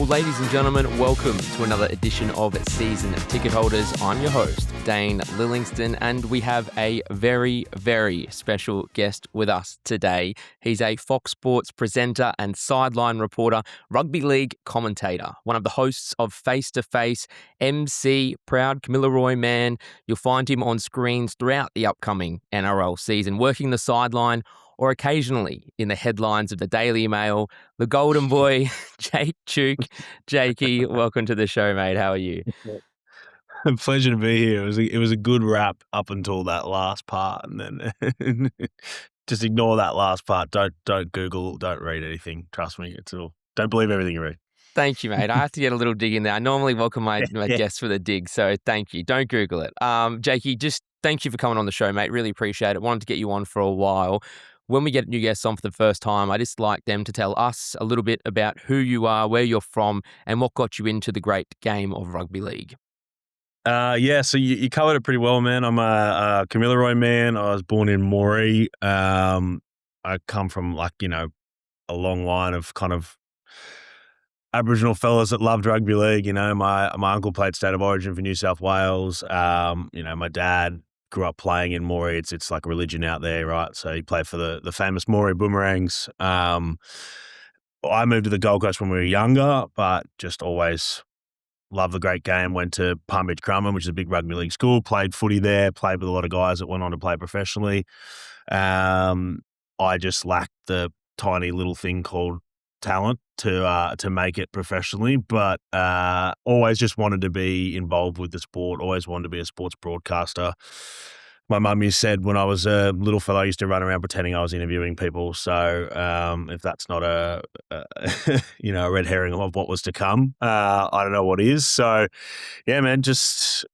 Well, ladies and gentlemen, welcome to another edition of Season Ticket Holders. I'm your host, Dane Lillingston, and we have a very, very special guest with us today. He's a Fox Sports presenter and sideline reporter, rugby league commentator, one of the hosts of Face to Face, MC, proud Kamilaroi man. You'll find him on screens throughout the upcoming NRL season, working the sideline or occasionally in the headlines of the Daily Mail. The Golden Boy, Jake Chook. Jakey, welcome to the show, mate. How are you? Pleasure to be here. It was a good wrap up until that last part, and then just ignore that last part. Don't Google, don't read anything. Trust me, it's all. Don't believe everything you read. Thank you, mate. I have to get a little dig in there. I normally welcome my guests for the dig, so thank you. Don't Google it. Jakey, just thank you for coming on the show, mate. Really appreciate it. Wanted to get you on for a while. When we get new guests on for the first time, I just like them to tell us a little bit about who you are, where you're from, and what got you into the great game of rugby league. So you covered it pretty well, man. I'm a Kamilaroi man. I was born in Moree. I come from a long line of kind of Aboriginal fellas that loved rugby league. My uncle played State of Origin for New South Wales. My dad grew up playing in Moree. It's like a religion out there, right? So he played for the famous Moree Boomerangs. I moved to the Gold Coast when we were younger, but just always loved the great game. Went to Palm Beach Crumman, which is a big rugby league school. Played footy there. Played with a lot of guys that went on to play professionally. I just lacked the tiny little thing called talent to make it professionally, but always just wanted to be involved with the sport. Always wanted to be a sports broadcaster. My mum said when I was a little fellow, I used to run around pretending I was interviewing people. So if that's not a red herring of what was to come, I don't know what is. So yeah, man, just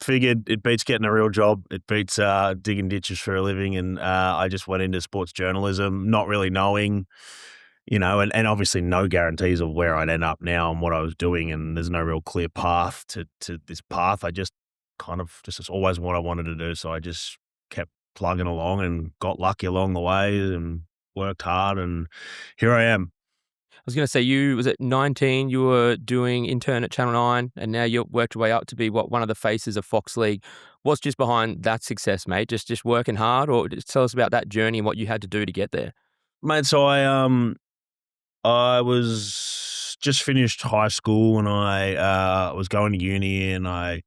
figured it beats getting a real job. It beats digging ditches for a living, and I just went into sports journalism, not really knowing. And obviously no guarantees of where I'd end up now and what I was doing, and there's no real clear path to this path. I just it's always what I wanted to do, so I just kept plugging along and got lucky along the way and worked hard, and here I am. I was going to say, was at 19, you were doing intern at Channel 9, and now you've worked your way up to be one of the faces of Fox League. What's just behind that success, mate? Just working hard, or just tell us about that journey and what you had to do to get there? Mate, so I was just finished high school, and I was going to uni, and I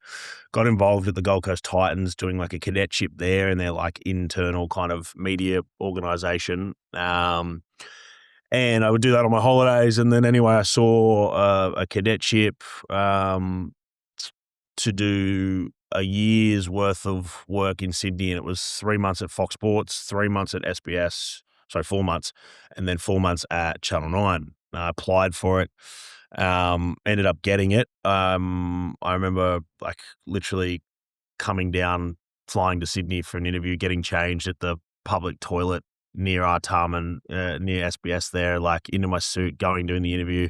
got involved with the Gold Coast Titans doing like a cadetship there, and their like internal kind of media organisation. And I would do that on my holidays, and then anyway, I saw a cadetship to do a year's worth of work in Sydney, and it was 3 months at Fox Sports, 3 months at SBS. So 4 months, and then 4 months at Channel 9. I applied for it, ended up getting it. I remember like literally coming down, flying to Sydney for an interview, getting changed at the public toilet near Artarmon, near SBS there, like into my suit, doing the interview,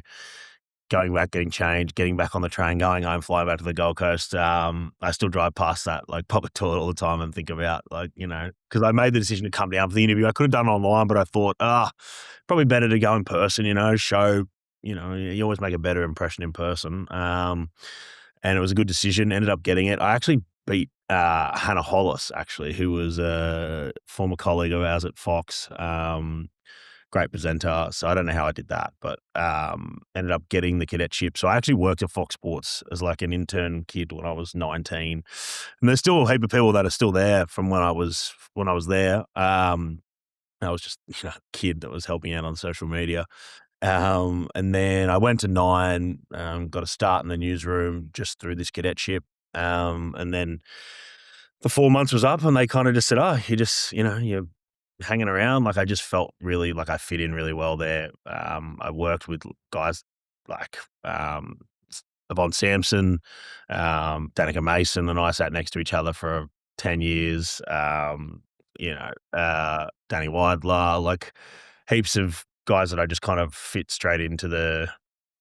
going back, getting changed, getting back on the train, going home, flying back to the Gold Coast. I still drive past that like public toilet all the time and think about because I made the decision to come down for the interview. I could have done it online, but I thought, probably better to go in person, show, you always make a better impression in person. And it was a good decision, ended up getting it. I actually beat Hannah Hollis, actually, who was a former colleague of ours at Fox. Great presenter. So I don't know how I did that, but ended up getting the cadetship. So I actually worked at Fox Sports as like an intern kid when I was 19. And there's still a heap of people that are still there from when I was there. I was just a kid that was helping out on social media. And then I went to 9, got a start in the newsroom just through this cadetship. And then the 4 months was up, and they kind of just said, you're hanging around. Like I just felt really like I fit in really well there. I worked with guys like Yvonne Sampson, Danica Mason, and I sat next to each other for 10 years. Danny Weidler, like heaps of guys that I just kind of fit straight into the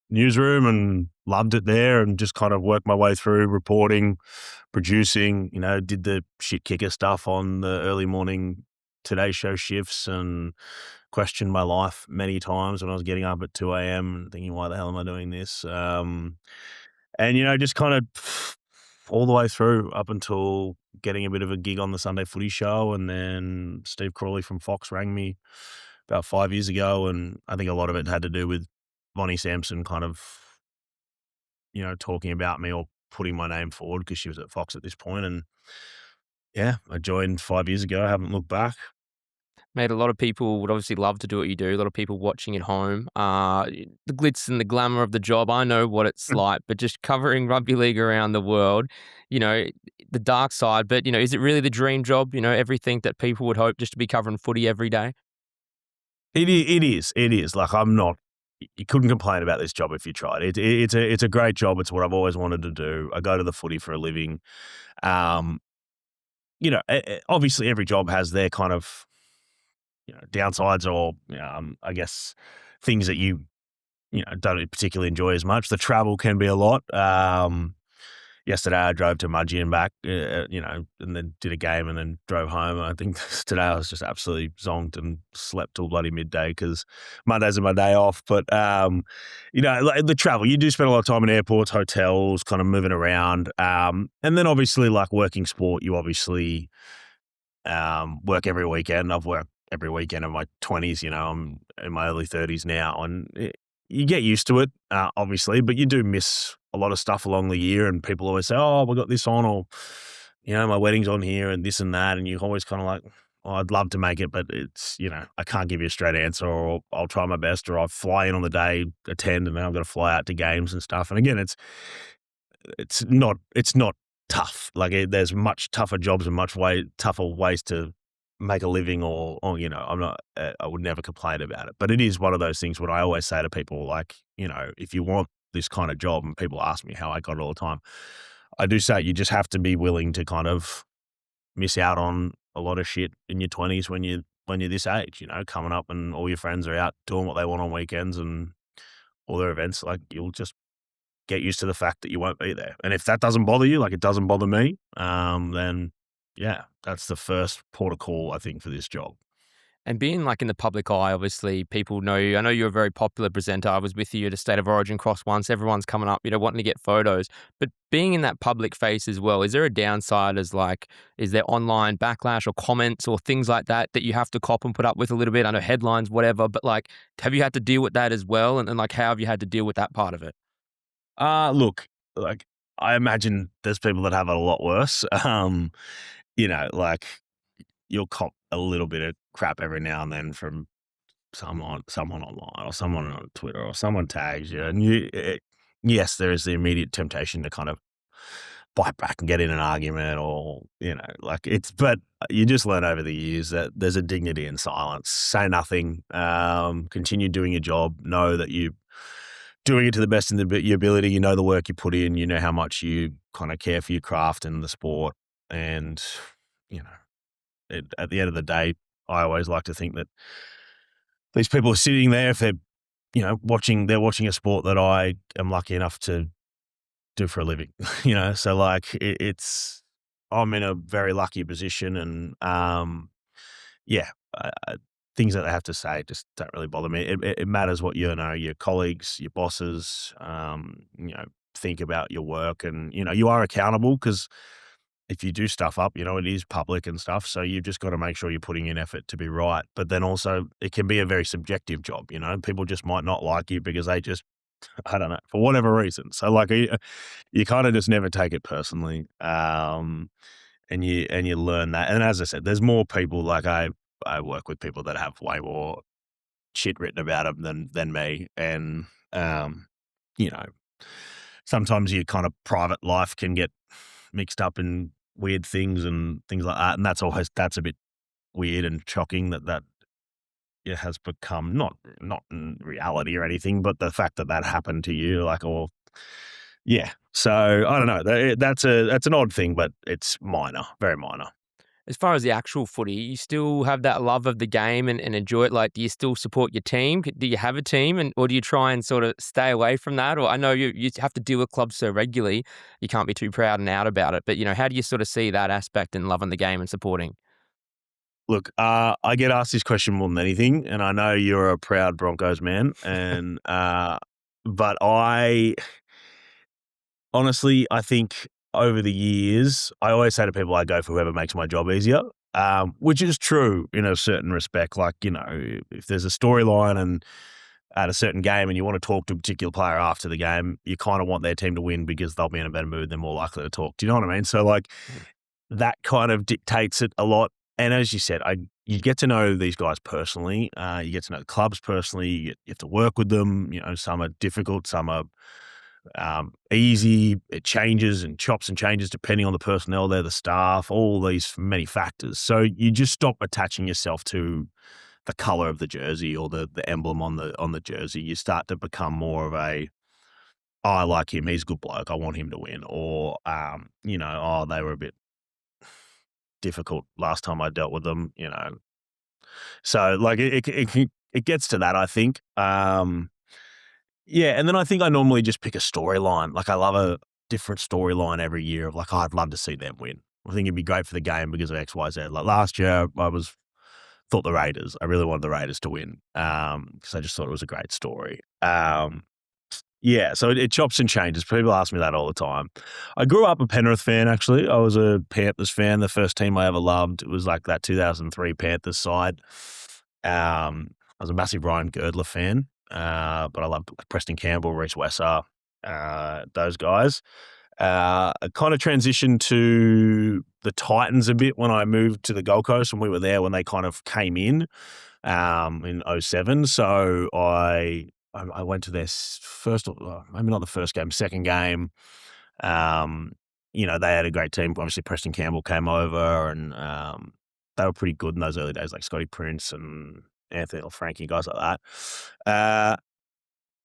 newsroom and loved it there, and just kind of worked my way through reporting, producing, did the shit kicker stuff on the early morning Today Show shifts and questioned my life many times when I was getting up at 2 a.m. and thinking, why the hell am I doing this? And, just kind of all the way through up until getting a bit of a gig on the Sunday Footy Show. And then Steve Crawley from Fox rang me about 5 years ago. And I think a lot of it had to do with Bonnie Sampson kind of, talking about me or putting my name forward because she was at Fox at this point. And yeah, I joined 5 years ago. I haven't looked back. Mate, a lot of people would obviously love to do what you do. A lot of people watching at home. The glitz and the glamour of the job, I know what it's like, but just covering rugby league around the world, the dark side. But, is it really the dream job? Everything that people would hope just to be covering footy every day? It is. It is. Like, you couldn't complain about this job if you tried. It's a great job. It's what I've always wanted to do. I go to the footy for a living. Obviously every job has their kind of, downsides or, I guess things that you don't particularly enjoy as much. The travel can be a lot. Yesterday I drove to Mudgee and back, and then did a game and then drove home. And I think today I was just absolutely zonked and slept till bloody midday because Mondays are my day off. But, like the travel, you do spend a lot of time in airports, hotels, kind of moving around. And then obviously like working sport, you obviously work every weekend. I've worked every weekend in my 20s, I'm in my early 30s now. And you get used to it, obviously, but you do miss a lot of stuff along the year. And people always say, oh, we got this on, or, my wedding's on here and this and that. And you're always kind of like, oh, I'd love to make it, but it's, I can't give you a straight answer, or I'll try my best, or I'll fly in on the day, attend, and then I've got to fly out to games and stuff. And again, it's not tough. Like there's much tougher jobs and much tougher ways to make a living, or I would never complain about it. But it is one of those things when I always say to people, like, if you want this kind of job, and people ask me how I got it all the time, I do say you just have to be willing to kind of miss out on a lot of shit in your 20s when you're this age, coming up and all your friends are out doing what they want on weekends and all their events. Like, you'll just get used to the fact that you won't be there. And if that doesn't bother you, like it doesn't bother me, then yeah, that's the first port of call, I think, for this job. And being like in the public eye, obviously people know you. I know you're a very popular presenter. I was with you at a State of Origin cross once. Everyone's coming up, wanting to get photos. But being in that public face as well, is there a downside is there online backlash or comments or things like that you have to cop and put up with a little bit? I know headlines, whatever, but have you had to deal with that as well? And how have you had to deal with that part of it? Look, like I imagine there's people that have it a lot worse. Like you'll cop a little bit of crap every now and then from someone online or someone on Twitter or someone tags you, and yes, there is the immediate temptation to kind of bite back and get in an argument, or but you just learn over the years that there's a dignity in silence. Say nothing, continue doing your job, know that you doing it to the best of your ability. You know the work you put in, you know how much you kind of care for your craft and the sport. And, at the end of the day, I always like to think that these people are sitting there, if they're, watching a sport that I am lucky enough to do for a living, so I'm in a very lucky position, and, things that they have to say just don't really bother me. It matters what your colleagues, your bosses, think about your work, and you are accountable because if you do stuff up, it is public and stuff. So you've just got to make sure you're putting in effort to be right. But then also it can be a very subjective job. People just might not like you because they just, I don't know, for whatever reason. So you kind of just never take it personally. And you learn that. And as I said, there's more people I work with people that have way more shit written about them than me. And, sometimes your kind of private life can get mixed up in weird things and things like that. And that's a bit weird and shocking that it has become not in reality or anything, but the fact that happened to you, So I don't know. That's an odd thing, but it's minor, very minor. As far as the actual footy, you still have that love of the game and enjoy it. Do you still support your team? Do you have a team, or do you try and sort of stay away from that? Or I know you have to deal with clubs so regularly, you can't be too proud and out about it. But how do you sort of see that aspect in loving the game and supporting? Look, I get asked this question more than anything, and I know you're a proud Broncos man, and but honestly, I think over the years, I always say to people, I go for whoever makes my job easier, which is true in a certain respect. Like, if there's a storyline and at a certain game and you want to talk to a particular player after the game, you kind of want their team to win because they'll be in a better mood. They're more likely to talk. Do you know what I mean? So, like, Mm. that kind of dictates it a lot. And as you said, you get to know these guys personally. You get to know the clubs personally. You have to work with them. Some are difficult, some are easy. It changes and chops and changes depending on the personnel there, the staff, all these many factors. So you just stop attaching yourself to the color of the jersey or the emblem on the jersey. You start to become more of oh, I like him. He's a good bloke. I want him to win. Or, oh, they were a bit difficult last time I dealt with them. So, like, it gets to that, I think. Yeah, and then I think I normally just pick a storyline. Like, I love a different storyline every year of like, oh, I'd love to see them win. I think it'd be great for the game because of X, Y, Z. Like last year, thought the Raiders. I really wanted the Raiders to win because I just thought it was a great story. Yeah, so it chops and changes. People ask me that all the time. I grew up a Penrith fan, actually. I was a Panthers fan. The first team I ever loved, it was like that 2003 Panthers side. I was a massive Ryan Girdler fan, but I loved Preston Campbell, Reece Wesser, those guys. I kind of transitioned to the Titans a bit when I moved to the Gold Coast, and we were there when they kind of came in 07. So I went to their first, maybe not the first game, second game. They had a great team. Obviously, Preston Campbell came over, and they were pretty good in those early days, like Scotty Prince and Anthony Frankie, guys like that.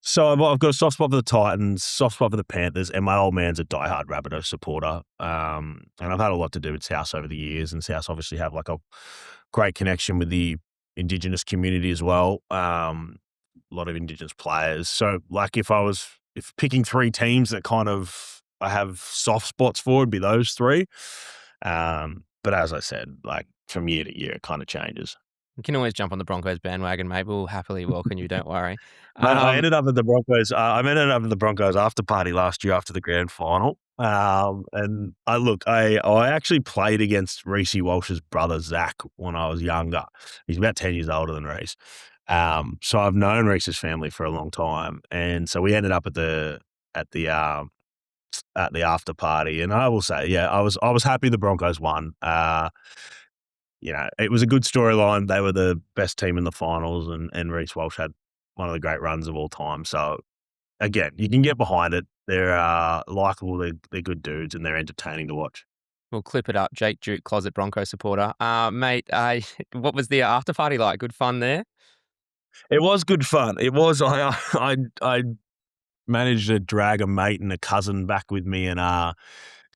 So I've got a soft spot for the Titans, soft spot for the Panthers, and my old man's a diehard Rabbitohs supporter. And I've had a lot to do with South over the years, and South obviously have like a great connection with the Indigenous community as well. A lot of Indigenous players. So, like, if picking three teams that kind of I have soft spots for, it'd be those three. But as I said, like from year to year, it kind of changes. You can always jump on the Broncos bandwagon, mate. We'll happily welcome you. Don't worry. Mate, I Um, ended up at the Broncos. I ended up at the Broncos after party last year after the grand final. And I actually played against Reece Walsh's brother Zach when I was younger. He's about 10 years older than Reece. So I've known Reece's family for a long time, and so we ended up at the after party. And I will say, yeah, I was happy the Broncos won. It was a good storyline. They were the best team in the finals, and Reece Walsh had one of the great runs of all time. So, again, you can get behind it. They're likable, they're good dudes, and they're entertaining to watch. we'll clip it up. Jake Duke, closet Broncos supporter. Mate, what was the after party like? Good fun there? It was good fun. It was. I managed to drag a mate and a cousin back with me and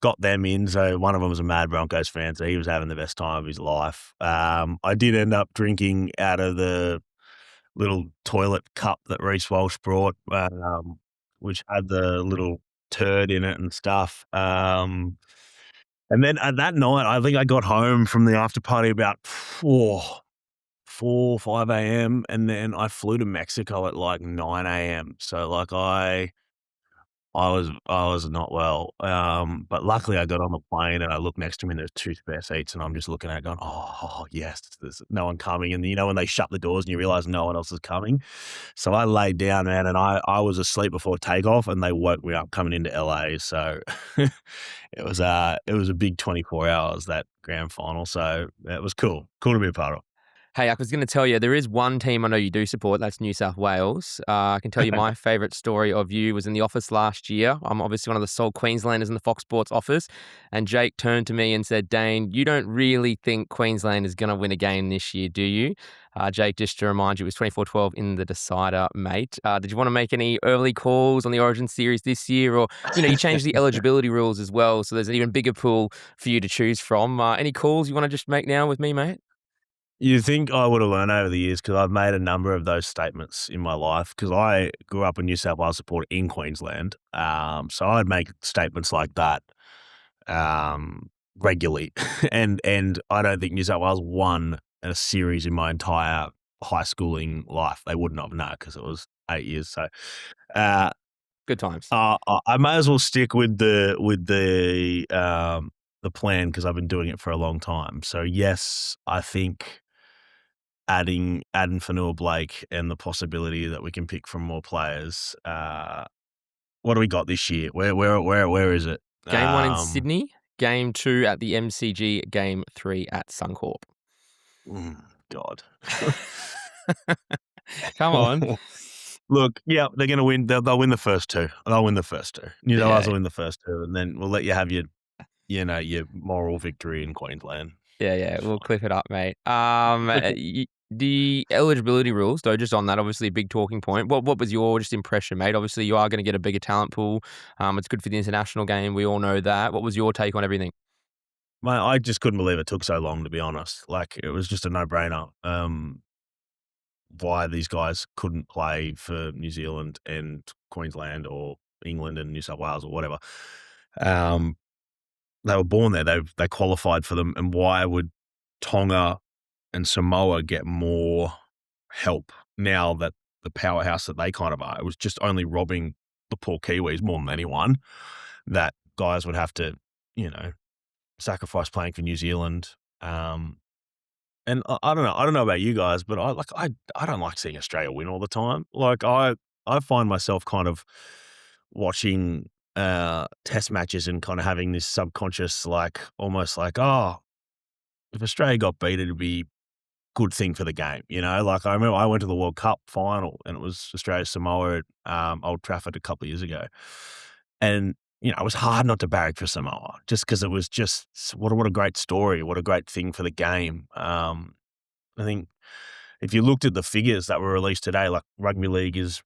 got them in. So one of them was a mad Broncos fan, so he was having the best time of his life. I did end up drinking out of the little toilet cup that Reece Walsh brought, which had the little turd in it and stuff. And then that night, I think I got home from the after party about 5 a.m. and then I flew to Mexico at like 9 a.m. So like I was not well. But luckily I got on the plane and I looked next to me and there's two spare seats and I'm just looking at it going, oh yes, there's no one coming. And when they shut the doors and you realize no one else is coming. So I laid down, man, and I was asleep before takeoff and they woke me up coming into LA. So it was a big 24 hours, that grand final. So it was cool. Cool to be a part of. Hey, I was going to tell you, there is one team I know you do support. That's New South Wales. I can tell you my favourite story of you was in the office last year. I'm obviously one of the sole Queenslanders in the Fox Sports office. And Jake turned to me and said, Dane, you don't really think Queensland is going to win a game this year, do you? Jake, just to remind you, it was 24-12 in the decider, mate. Did you want to make any early calls on the Origin series this year? Or, you changed the eligibility rules as well, so there's an even bigger pool for you to choose from. Any calls you want to just make now with me, mate? You think I would have learned over the years because I've made a number of those statements in my life because I grew up a New South Wales supporter in Queensland. So I'd make statements like that regularly. And I don't think New South Wales won a series in my entire high schooling life. They wouldn't have known because it was 8 years. So, uh, Good times. I may as well stick with the plan because I've been doing it for a long time. So yes, I think adding Fanua Blake and the possibility that we can pick from more players. What do we got this year? Where is it? Game 1 in Sydney, Game 2 at the MCG, Game 3 at Suncorp. God. Come on. Look, yeah, they're going to win. They'll win the first two. They'll win the first two. New South Wales Yeah. will win the first two, and then we'll let you have your moral victory in Queensland. Yeah, we'll clip it up, mate. The eligibility rules, though, just on that, obviously a big talking point. What was your just impression, mate? Obviously, you are going to get a bigger talent pool. It's good for the international game. We all know that. What was your take on everything? Mate, I just couldn't believe it took so long, to be honest. Like, it was just a no-brainer. Why these guys couldn't play for New Zealand and Queensland or England and New South Wales or whatever. They were born there. They qualified for them. And why would Tonga and Samoa get more help now that the powerhouse that they kind of are? It was just only robbing the poor Kiwis more than anyone that guys would have to, sacrifice playing for New Zealand. And I don't know. I don't know about you guys, but I don't like seeing Australia win all the time. Like I find myself kind of watching test matches and kind of having this subconscious, like almost like, oh, if Australia got beat, it'd be a good thing for the game. Like I remember I went to the World Cup final and it was Australia Samoa at Old Trafford a couple of years ago, and it was hard not to barrack for Samoa just because it was just what a great story, what a great thing for the game. I think if you looked at the figures that were released today, like rugby league is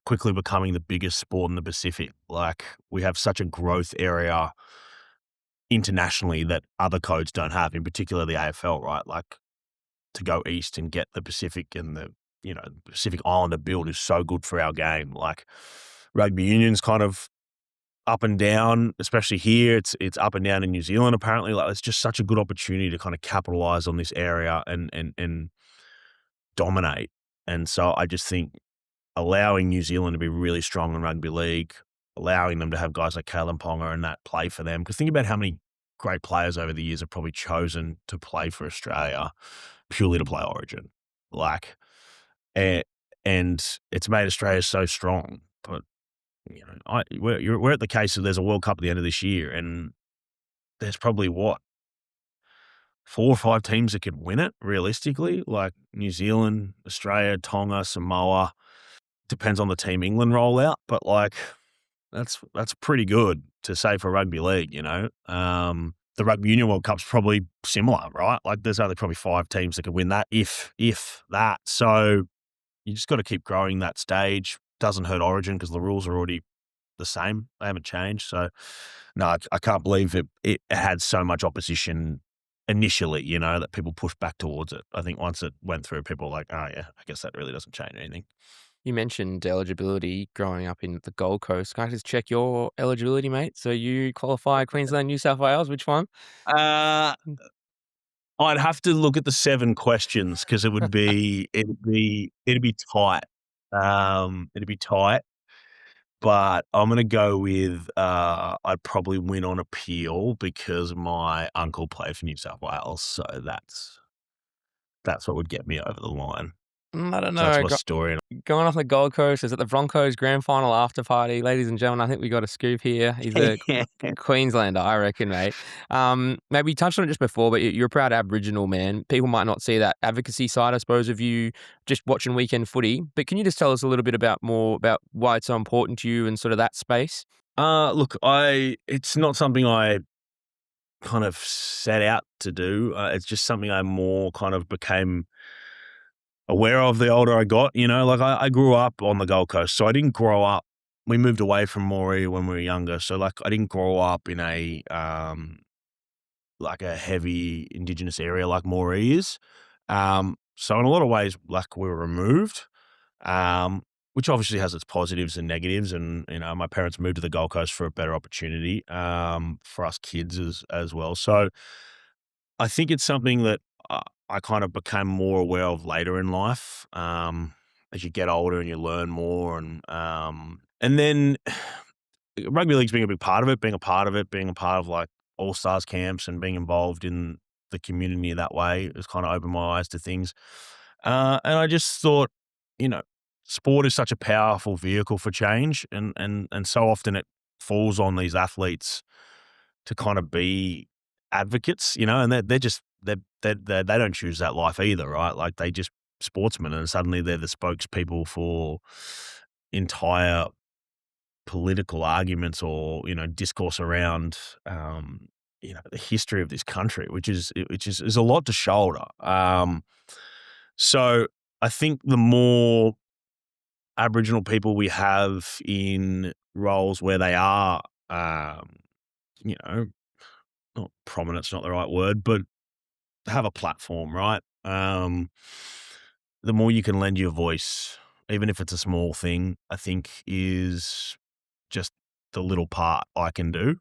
quickly becoming the biggest sport in the Pacific. Like we have such a growth area internationally that other codes don't have, in particular the AFL, right? Like to go east and get the Pacific and the Pacific Islander build is so good for our game. Like rugby union's kind of up and down, especially here. It's up and down in New Zealand apparently. Like it's just such a good opportunity to kind of capitalize on this area and dominate. And so I just think allowing New Zealand to be really strong in rugby league, allowing them to have guys like Kalen Ponga and that play for them. Because think about how many great players over the years have probably chosen to play for Australia purely to play Origin. Like, and it's made Australia so strong. But we're at the case of there's a World Cup at the end of this year, and there's probably 4 or 5 teams that could win it realistically, like New Zealand, Australia, Tonga, Samoa. Depends on the Team England rollout, but like that's pretty good to say for rugby league. The Rugby Union World Cup's probably similar, right? Like there's only probably 5 teams that could win that, if that. So you just got to keep growing that stage. Doesn't hurt Origin because the rules are already the same. They haven't changed. So no, I can't believe it had so much opposition initially, that people pushed back towards it. I think once it went through, people were like, oh yeah, I guess that really doesn't change anything. You mentioned eligibility growing up in the Gold Coast. Can I just check your eligibility, mate? So you qualify Queensland, New South Wales. Which one? I'd have to look at the 7 questions because it'd be tight. It'd be tight. But I'm gonna go with I'd probably win on appeal because my uncle played for New South Wales, so that's what would get me over the line. I don't So that's know. my story. Going off the Gold Coast, is it the Broncos grand final after party? Ladies and gentlemen, I think we got a scoop here. He's a Queenslander, I reckon, mate. Maybe you touched on it just before, but you're a proud Aboriginal man. People might not see that advocacy side, I suppose, of you just watching weekend footy. But can you just tell us a little bit more about why it's so important to you and sort of that space? Look, it's not something I kind of set out to do. It's just something I more kind of became aware of the older I got. Like I grew up on the Gold Coast, so I didn't grow up. We moved away from Moree when we were younger, so like I didn't grow up in a like a heavy Indigenous area like Moree is. So in a lot of ways, like we were removed, which obviously has its positives and negatives. And my parents moved to the Gold Coast for a better opportunity for us kids as well. So I think it's something that I kind of became more aware of later in life, as you get older and you learn more, and then rugby league's being a big part of it, being a part of like all stars camps and being involved in the community that way has kind of opened my eyes to things. And I just thought, you know, sport is such a powerful vehicle for change, and so often it falls on these athletes to kind of be advocates, and they're just they don't choose that life either, right? Like they just sportsmen, and suddenly they're the spokespeople for entire political arguments or discourse around the history of this country, which is a lot to shoulder. So I think the more Aboriginal people we have in roles where they are, you know, not prominent's not the right word, but have a platform, right? The more you can lend your voice, even if it's a small thing, I think is just the little part I can do.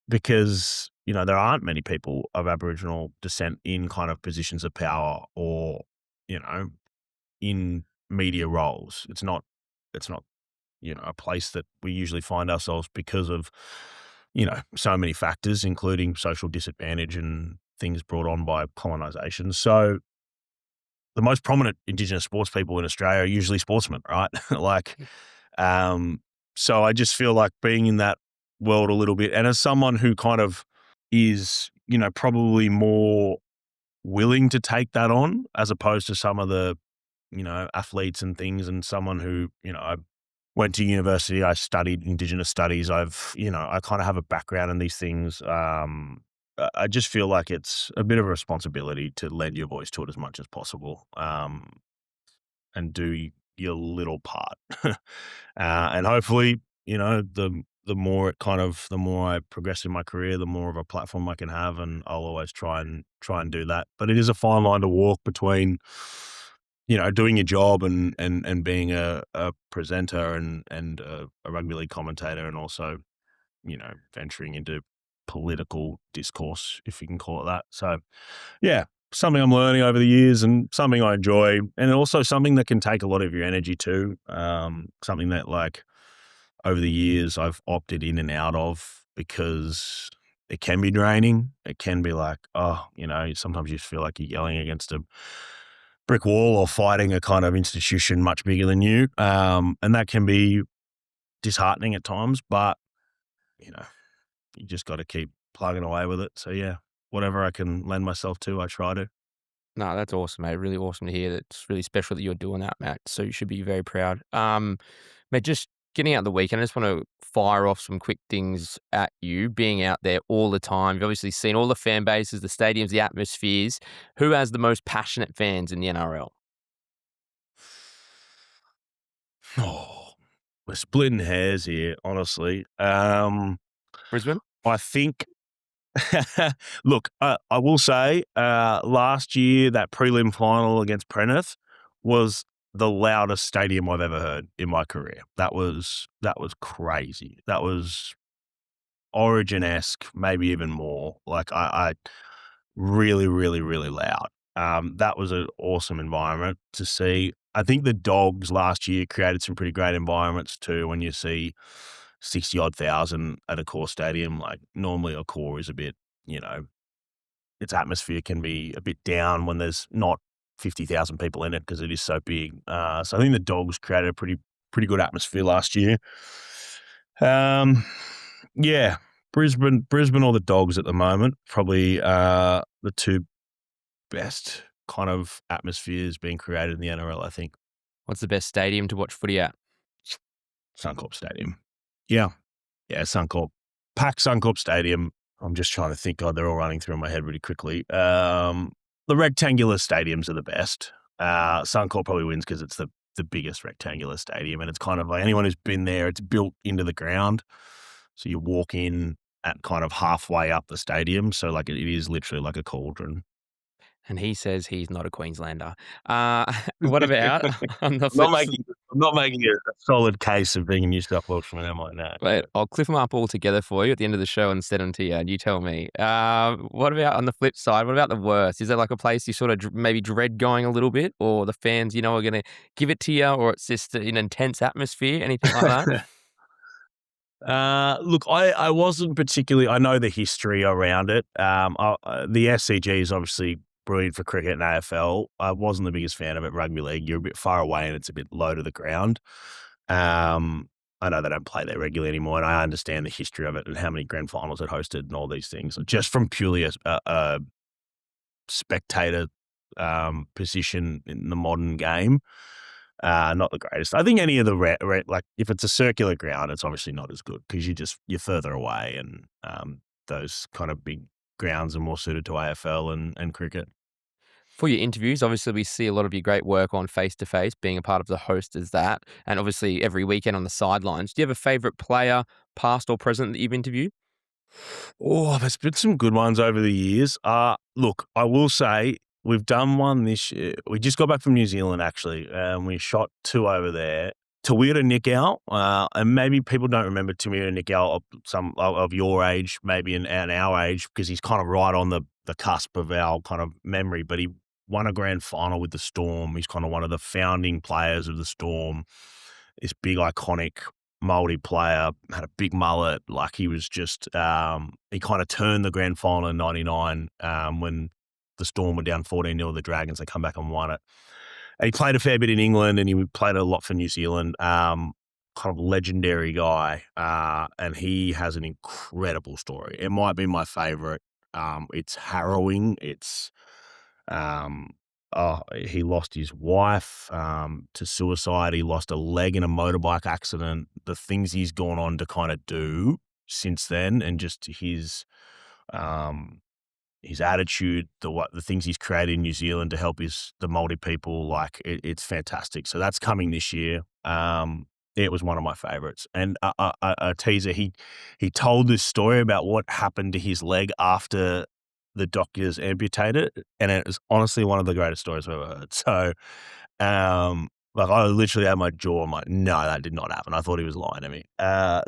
Because, there aren't many people of Aboriginal descent in kind of positions of power or, in media roles. It's not, a place that we usually find ourselves because of, so many factors, including social disadvantage and things brought on by colonisation. So the most prominent Indigenous sports people in Australia are usually sportsmen, right? Like, so I just feel like being in that world a little bit, and as someone who kind of is, probably more willing to take that on as opposed to some of the, athletes and things, and someone who, I went to university, I studied Indigenous studies. I kind of have a background in these things. I just feel like it's a bit of a responsibility to lend your voice to it as much as possible, and do your little part. And hopefully, the more the more I progress in my career, the more of a platform I can have, and I'll always try and do that. But it is a fine line to walk between, doing your job and being a presenter and a rugby league commentator, and also, venturing into political discourse, if you can call it that. So, yeah, something I'm learning over the years and something I enjoy, and also something that can take a lot of your energy too. Something that, like, over the years I've opted in and out of because it can be draining. It can be like, sometimes you feel like you're yelling against a brick wall or fighting a kind of institution much bigger than you. And that can be disheartening at times, but, you just got to keep plugging away with it. So, yeah, whatever I can lend myself to, I try to. No, that's awesome, mate. Really awesome to hear. That's really special that you're doing that, Matt. So you should be very proud. Mate, just getting out the weekend, I just want to fire off some quick things at you. Being out there all the time, you've obviously seen all the fan bases, the stadiums, the atmospheres. Who has the most passionate fans in the NRL? Oh, we're splitting hairs here, honestly. Brisbane? I think, look, I will say, last year, that prelim final against Penrith was the loudest stadium I've ever heard in my career. That was crazy. That was Origin-esque, maybe even more. Like, I really, really, really loud. That was an awesome environment to see. I think the Dogs last year created some pretty great environments too. When you see 60 odd thousand at a core stadium, like normally a core is a bit, its atmosphere can be a bit down when there's not 50,000 people in it because it is so big. So I think the Dogs created a pretty good atmosphere last year. Yeah, Brisbane or the Dogs at the moment, probably the two best kind of atmospheres being created in the NRL, I think. What's the best stadium to watch footy at? Suncorp Stadium. Yeah, Suncorp. Pack Suncorp Stadium. I'm just trying to think. God, they're all running through my head really quickly. The rectangular stadiums are the best. Suncorp probably wins because it's the biggest rectangular stadium, and it's kind of like anyone who's been there, it's built into the ground. So you walk in at kind of halfway up the stadium. So like it is literally like a cauldron. And he says he's not a Queenslander. What about on the Not flip? making I'm not making a solid case of being a New South Welshman, am I? No. Wait, I'll cliff them up all together for you at the end of the show and send them to you, and you tell me. What about on the flip side? What about the worst? Is there like a place you sort of maybe dread going a little bit, or the fans, are going to give it to you, or it's just an intense atmosphere, anything like that? Look, I wasn't particularly. I know the history around it. The SCG is obviously brilliant for cricket and AFL. I wasn't the biggest fan of it. Rugby league, you're a bit far away and it's a bit low to the ground. I know they don't play there regularly anymore, and I understand the history of it and how many grand finals it hosted and all these things. Just from purely a spectator position in the modern game. Not the greatest. I think any of the like if it's a circular ground, it's obviously not as good because you're further away, and those kind of big grounds are more suited to AFL and cricket. For your interviews, obviously, we see a lot of your great work on Face to Face, being a part of the host as that, and obviously every weekend on the sidelines. Do you have a favourite player, past or present, that you've interviewed? Oh, there's been some good ones over the years. Look, I will say we've done one this year. We just got back from New Zealand, actually, and we shot two over there. Tawira Nikau, and maybe people don't remember Tawira Nikau some of your age, maybe and our age, because he's kind of right on the cusp of our kind of memory, but he won a grand final with the Storm. He's kind of one of the founding players of the Storm. This big, iconic Māori player, had a big mullet. Like he was just, he kind of turned the grand final in 99 when the Storm were down 14-0 the Dragons. They come back and won it. And he played a fair bit in England and he played a lot for New Zealand. Kind of legendary guy. And he has an incredible story. It might be my favourite. It's harrowing. He lost his wife to suicide. He lost a leg in a motorbike accident. The things he's gone on to kind of do since then, and just his attitude, the things he's created in New Zealand to help the Māori people, like it's fantastic. So that's coming this year. It was one of my favorites. And a teaser, he told this story about what happened to his leg after the doctors amputated it, and it was honestly one of the greatest stories I've ever heard. So, like I literally had my jaw. I'm like, no, that did not happen. I thought he was lying to me.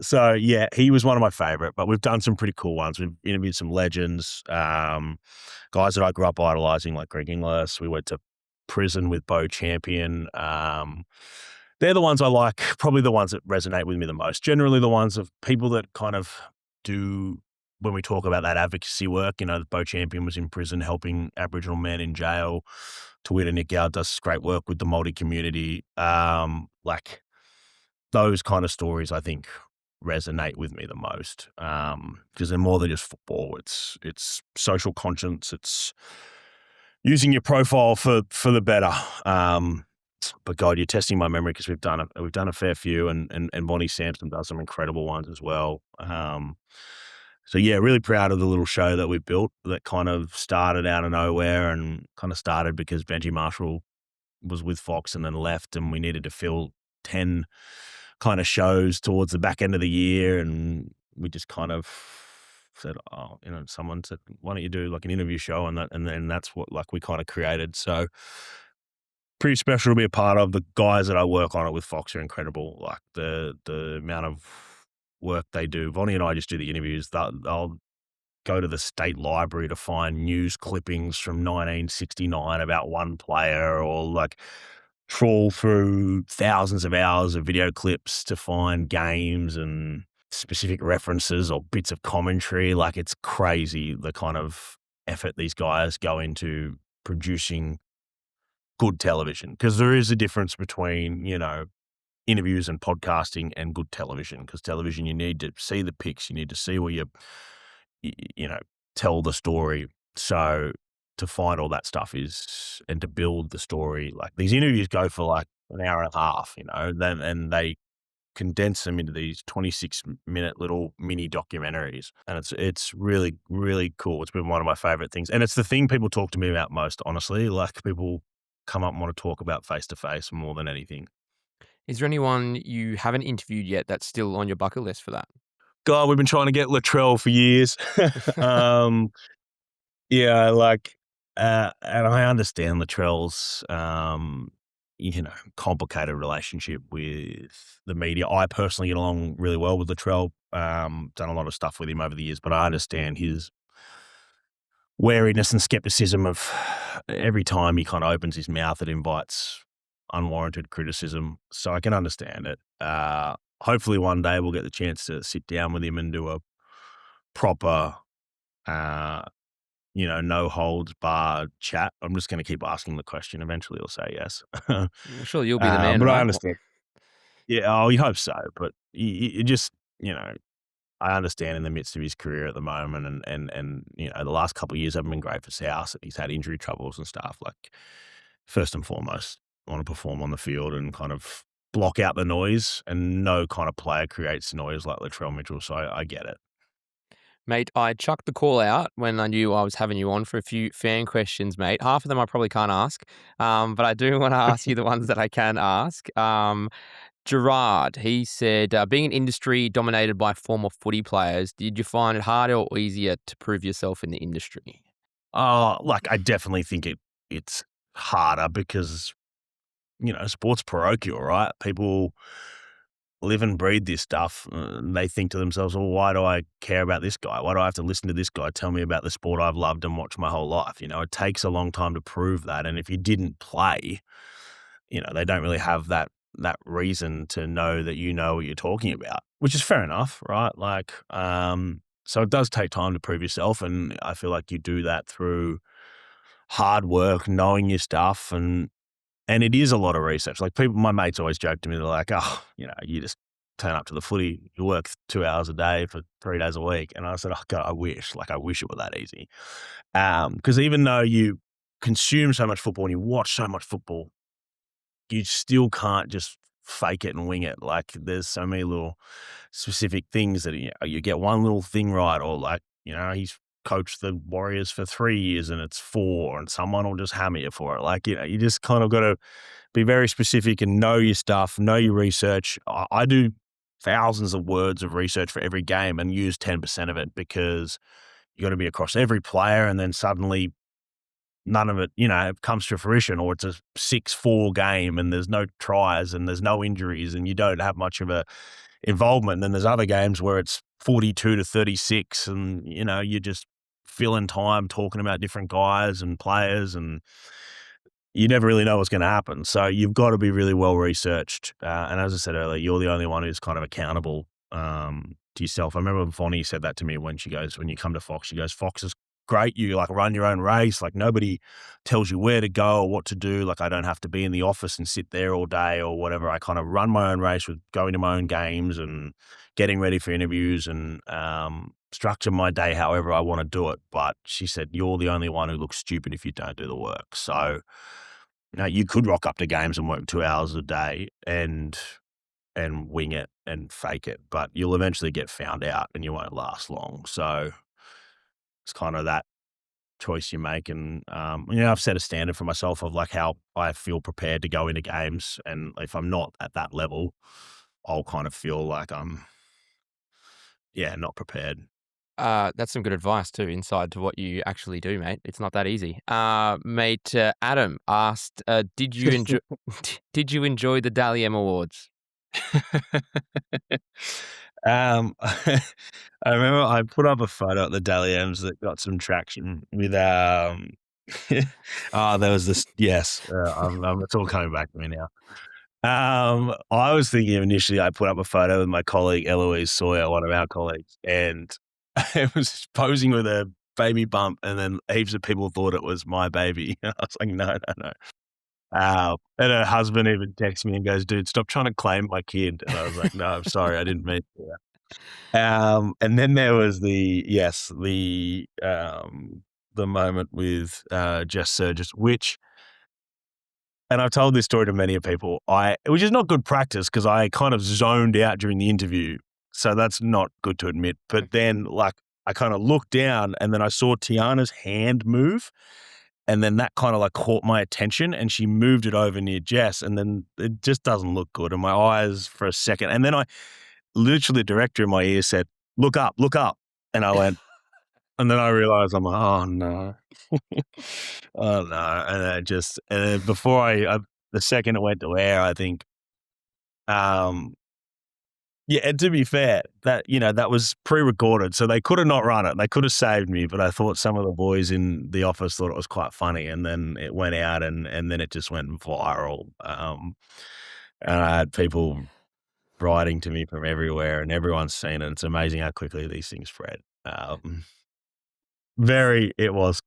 So yeah, he was one of my favorite. But we've done some pretty cool ones. We've interviewed some legends, guys that I grew up idolizing, like Greg Inglis. We went to prison with Bo Champion. They're the ones I like. Probably the ones that resonate with me the most. Generally, the ones of people that kind of do. When we talk about that advocacy work, Bo Champion was in prison helping Aboriginal men in jail. Tawira Nikau does great work with the Māori community. Like those kind of stories, I think, resonate with me the most because they're more than just football. It's social conscience. It's using your profile for the better. But God, you're testing my memory because we've done a fair few, and Bonnie Sampson does some incredible ones as well. So yeah, really proud of the little show that we built that kind of started out of nowhere and kind of started because Benji Marshall was with Fox and then left, and we needed to fill 10 kind of shows towards the back end of the year, and we just kind of said, someone said, why don't you do like an interview show, and then that's what like we kind of created. So pretty special to be a part of. The guys that I work on it with Fox are incredible. Like the amount of work they do. Vonnie and I just do the interviews. They'll go to the state library to find news clippings from 1969 about one player, or like trawl through thousands of hours of video clips to find games and specific references or bits of commentary. Like it's crazy the kind of effort these guys go into producing good television, because there is a difference between, interviews and podcasting and good television, because television, you need to see the pics, you need to see where you tell the story. So to find all that stuff and to build the story, like these interviews go for like an hour and a half, then, and they condense them into these 26-minute little mini documentaries. And it's really, really cool. It's been one of my favorite things. And it's the thing people talk to me about most, honestly. Like people come up and want to talk about Face to Face more than anything. Is there anyone you haven't interviewed yet that's still on your bucket list for that? God, we've been trying to get Latrell for years. Yeah, like, and I understand Latrell's complicated relationship with the media. I personally get along really well with Latrell. Done a lot of stuff with him over the years, but I understand his wariness and skepticism of every time he kind of opens his mouth, it invites unwarranted criticism. So I can understand it. Hopefully one day we'll get the chance to sit down with him and do a proper, no holds barred chat. I'm just going to keep asking the question. Eventually he'll say yes. Well, sure, you'll be the man, But I right? understand. Yeah, you hope so. But you just, I understand in the midst of his career at the moment, and the last couple of years haven't been great for South. He's had injury troubles and stuff. Like, first and foremost, I want to perform on the field and kind of block out the noise, and no kind of player creates noise like Latrell Mitchell. So I get it. Mate, I chucked the call out when I knew I was having you on for a few fan questions, mate. Half of them I probably can't ask, but I do want to ask you the ones that I can ask. Gerard, he said, being an industry dominated by former footy players, did you find it harder or easier to prove yourself in the industry? I definitely think it's harder because sport's parochial, right? People live and breathe this stuff. And they think to themselves, well, why do I care about this guy? Why do I have to listen to this guy tell me about the sport I've loved and watched my whole life? It takes a long time to prove that. And if you didn't play, they don't really have that reason to know that you know what you're talking about, which is fair enough, right? So it does take time to prove yourself. And I feel like you do that through hard work, knowing your stuff, and it is a lot of research. Like my mates always joke to me, they're like, oh, you just turn up to the footy, you work 2 hours a day for 3 days a week. And I said, oh God, I wish it were that easy. Because even though you consume so much football and you watch so much football, you still can't just fake it and wing it. Like there's so many little specific things that you get one little thing right, or he's coached the Warriors for 3 years and it's 4, and someone will just hammer you for it. You just kind of got to be very specific and know your stuff, know your research. I do thousands of words of research for every game and use 10% of it because you got to be across every player, and then suddenly none of it, comes to fruition, or it's a 6-4 game and there's no tries and there's no injuries and you don't have much of a involvement. And then there's other games where it's 42-36 and, you're just filling time talking about different guys and players, and you never really know what's going to happen. So you've got to be really well researched. And as I said earlier, you're the only one who's kind of accountable to yourself. I remember Vonnie said that to me when you come to Fox, she goes, Fox is great. You run your own race. Like nobody tells you where to go or what to do. Like I don't have to be in the office and sit there all day or whatever. I kind of run my own race with going to my own games and getting ready for interviews and structure my day however I want to do it. But she said, you're the only one who looks stupid if you don't do the work. So, you could rock up to games and work 2 hours a day and wing it and fake it, but you'll eventually get found out and you won't last long. So it's kind of that choice you make. And, I've set a standard for myself of like how I feel prepared to go into games. And if I'm not at that level, I'll kind of feel like I'm, not prepared. That's some good advice too, inside to what you actually do, mate. It's not that easy. Mate, Adam asked, did you enjoy did you enjoy the Dally M Awards? I remember I put up a photo at the Dally M's that got some traction with, there was this, yes, it's all coming back to me now. I was thinking initially I put up a photo with my colleague Eloise Sawyer, one of our colleagues, and it was posing with a baby bump, and then heaps of people thought it was my baby. I was like, no, no, no. And her husband even texts me and goes, dude, stop trying to claim my kid. And I was like, no, I'm sorry, I didn't mean to. And then there was the moment with Jess Surgis, and I've told this story to many people, which is not good practice because I kind of zoned out during the interview. So that's not good to admit. But then I kind of looked down and then I saw Tiana's hand move. And then that kind of caught my attention, and she moved it over near Jess, and then it just doesn't look good. And my eyes for a second, and then literally the director in my ear said, look up. And I went, and then I realized I'm like, oh no. Oh no. And then before the second it went to air, I think, yeah, and to be fair, that was pre-recorded, so they could have not run it. They could have saved me, but I thought some of the boys in the office thought it was quite funny, and then it went out, and then it just went viral. And I had people writing to me from everywhere, and everyone's seen it. It's amazing how quickly these things spread. It was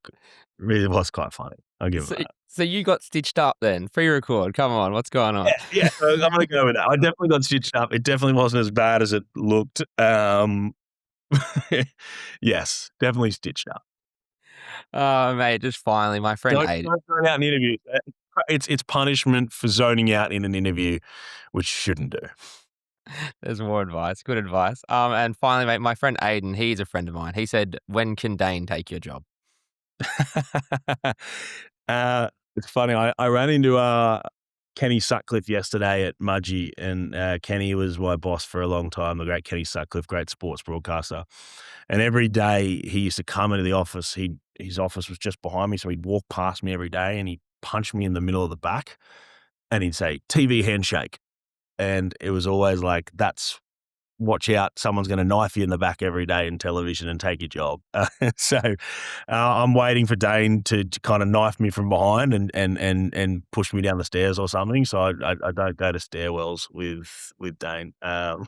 quite funny. I'll give it So, that. so you got stitched up then, pre-record. Come on, what's going on? Yeah, I'm gonna go with that. I definitely got stitched up. It definitely wasn't as bad as it looked. Yes, definitely stitched up. Oh, mate, just finally, my friend Aiden. Don't zone out in interviews. It's punishment for zoning out in an interview, which you shouldn't do. There's more advice. Good advice. And finally, mate, my friend Aiden, he's a friend of mine. He said, "When can Dane take your job?" It's funny. I ran into Kenny Sutcliffe yesterday at Mudgee, and Kenny was my boss for a long time. The great Kenny Sutcliffe, great sports broadcaster. And every day he used to come into the office. His office was just behind me, so he'd walk past me every day, and he'd punch me in the middle of the back, and he'd say, "TV handshake." And it was always like, that's watch out, someone's going to knife you in the back every day in television and take your job. So I'm waiting for Dane to kind of knife me from behind and push me down the stairs or something. So I don't go to stairwells with Dane. No,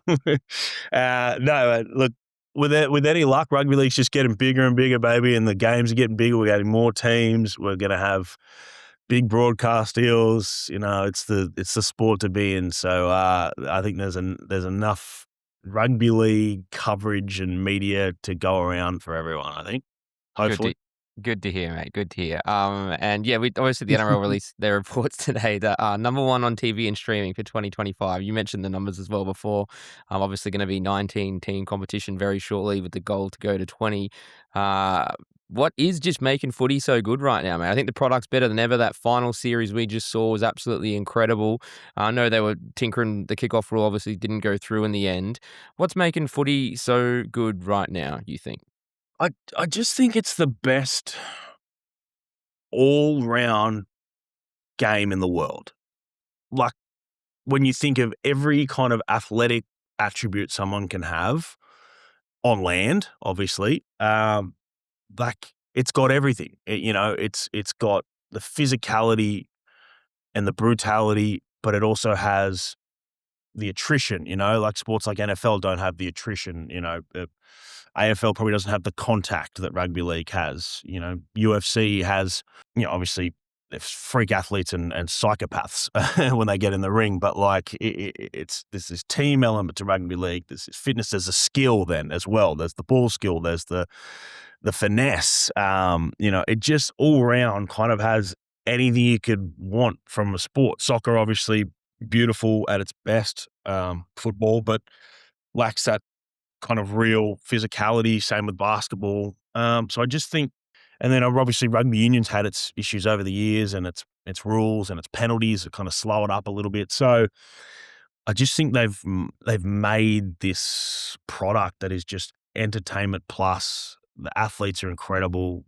look, with any luck, rugby league's just getting bigger and bigger, baby, and the games are getting bigger. We're getting more teams. We're going to have big broadcast deals. It's the sport to be in. So I think there's enough rugby league coverage and media to go around for everyone, I think. Hopefully. Good to hear, mate. Good to hear. And yeah, obviously the NRL released their reports today that number one on TV and streaming for 2025. You mentioned the numbers as well before. Obviously going to be 19-team competition very shortly with the goal to go to 20. What is just making footy so good right now, man? I think the product's better than ever. That final series we just saw was absolutely incredible. I know they were tinkering. The kickoff rule obviously didn't go through in the end. What's making footy so good right now, you think? I just think it's the best all-round game in the world. Like, when you think of every kind of athletic attribute someone can have on land, obviously, like, it's got everything. It's got the physicality and the brutality, but it also has the attrition, like sports like NFL don't have the attrition, AFL probably doesn't have the contact that rugby league has. UFC has, obviously there's freak athletes and psychopaths when they get in the ring, but like there's this team element to rugby league. There's this fitness. There's a skill then as well. There's the ball skill. There's the finesse. It just all round kind of has anything you could want from a sport. Soccer, obviously beautiful at its best, football, but lacks that kind of real physicality. Same with basketball. So I just think, and then obviously rugby union's had its issues over the years, and its rules and its penalties that kind of slow it up a little bit. So I just think they've made this product that is just entertainment plus. The athletes are incredible.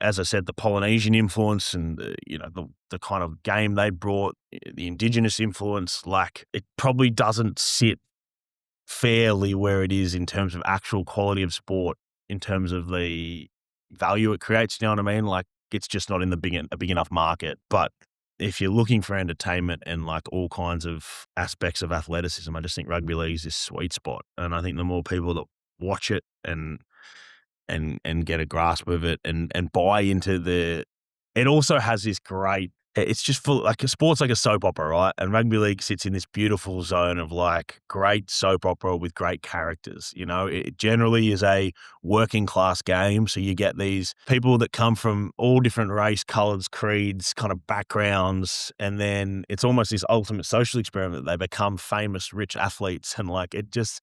As I said, the Polynesian influence and the kind of game they brought, the Indigenous influence, like it probably doesn't sit fairly where it is in terms of actual quality of sport, in terms of the value it creates. You know what I mean? Like it's just not in a big enough market. But if you're looking for entertainment and like all kinds of aspects of athleticism, I just think rugby league is this sweet spot. And I think the more people that watch it and get a grasp of it and buy into it also has this great, it's just full, like a sport's like a soap opera, right? And rugby league sits in this beautiful zone of like great soap opera with great characters. It generally is a working class game. So you get these people that come from all different race, colors, creeds, kind of backgrounds. And then it's almost this ultimate social experiment that they become famous, rich athletes. And like, it just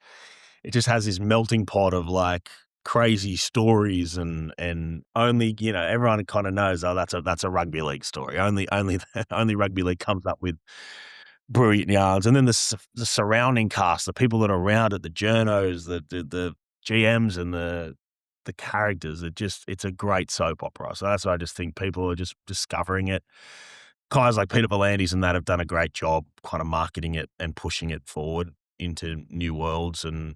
has this melting pot of like crazy stories and only, everyone kind of knows, oh, that's a rugby league story. Only rugby league comes up with brilliant yarns. And then the surrounding cast, the people that are around it, the journos, the GMs and the characters, it's a great soap opera. So that's why I just think people are just discovering it. guys like Peter Volandis and that have done a great job kind of marketing it and pushing it forward into new worlds. And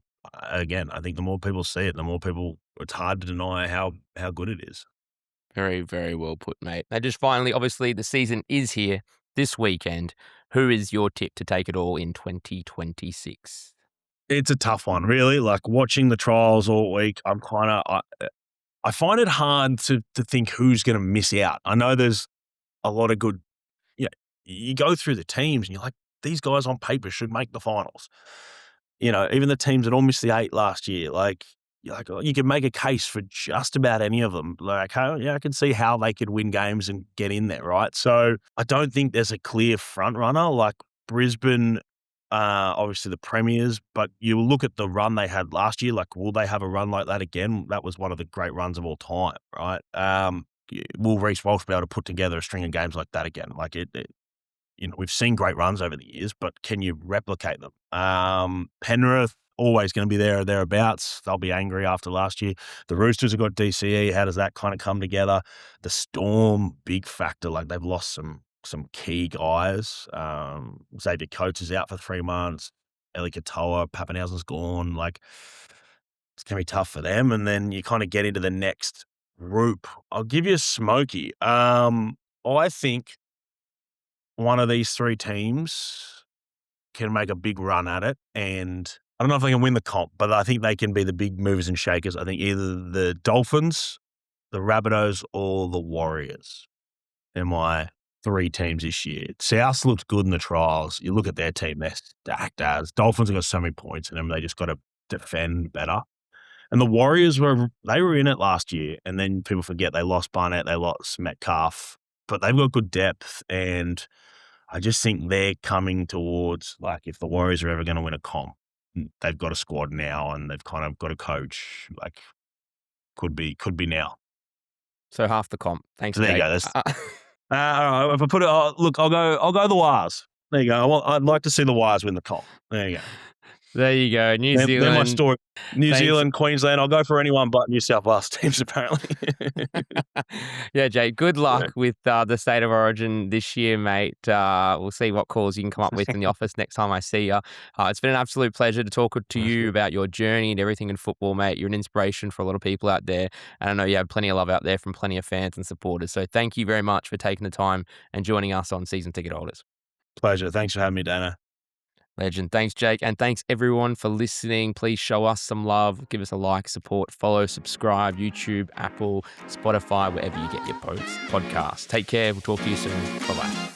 again, I think the more people see it, the more people, it's hard to deny how good it is. Very, very well put, mate. Now, just finally, obviously, the season is here this weekend. Who is your tip to take it all in 2026? It's a tough one, really. Like watching the trials all week, I find it hard to think who's going to miss out. I know there's a lot of good, yeah, you go through the teams and you're like, these guys on paper should make the finals. Even the teams that all missed the 8 last year, you could make a case for just about any of them. Like, I can see how they could win games and get in there, right? So I don't think there's a clear front runner like Brisbane, obviously the premiers, but you look at the run they had last year, like, will they have a run like that again? That was one of the great runs of all time, right? Will Reece Walsh be able to put together a string of games like that again? Like we've seen great runs over the years, but can you replicate them? Penrith, always going to be there or thereabouts. They'll be angry after last year. The Roosters have got DCE. How does that kind of come together? The Storm, big factor. Like, they've lost some key guys. Xavier Coates is out for 3 months. Eli Katoa, Pappenhausen's gone. Like, it's going to be tough for them. And then you kind of get into the next group. I'll give you a smoky. I think one of these 3 teams can make a big run at it, and I don't know if they can win the comp, but I think they can be the big movers and shakers. I think either the Dolphins, the Rabbitohs, or the Warriors. They're my 3 teams this year. South looks good in the trials. You look at their team, they're stacked as. Dolphins have got so many points in them, they just got to defend better. And the Warriors were in it last year, and then people forget they lost Barnett, they lost Metcalf, but they've got good depth, and I just think they're coming towards, like, if the Warriors are ever going to win a comp, they've got a squad now and they've kind of got a coach. Like, could be now. So half the comp. Thanks, So there Jake. you go. If I put it, look, I'll go the Wires. There you go. I'd like to see the Wires win the comp. There you go. There you go. New Zealand. They're my story. Thanks. Zealand, Queensland. I'll go for anyone but New South Wales teams, apparently. Yeah, Jake, good luck with the State of Origin this year, mate. We'll see what calls you can come up with in the office next time I see you. It's been an absolute pleasure to talk to you about your journey and everything in football, mate. You're an inspiration for a lot of people out there. And I know you have plenty of love out there from plenty of fans and supporters. So thank you very much for taking the time and joining us on Season Ticket Holders. Pleasure. Thanks for having me, Dana. Legend. Thanks, Jake. And thanks, everyone, for listening. Please show us some love. Give us a like, support, follow, subscribe, YouTube, Apple, Spotify, wherever you get your podcasts. Take care. We'll talk to you soon. Bye-bye.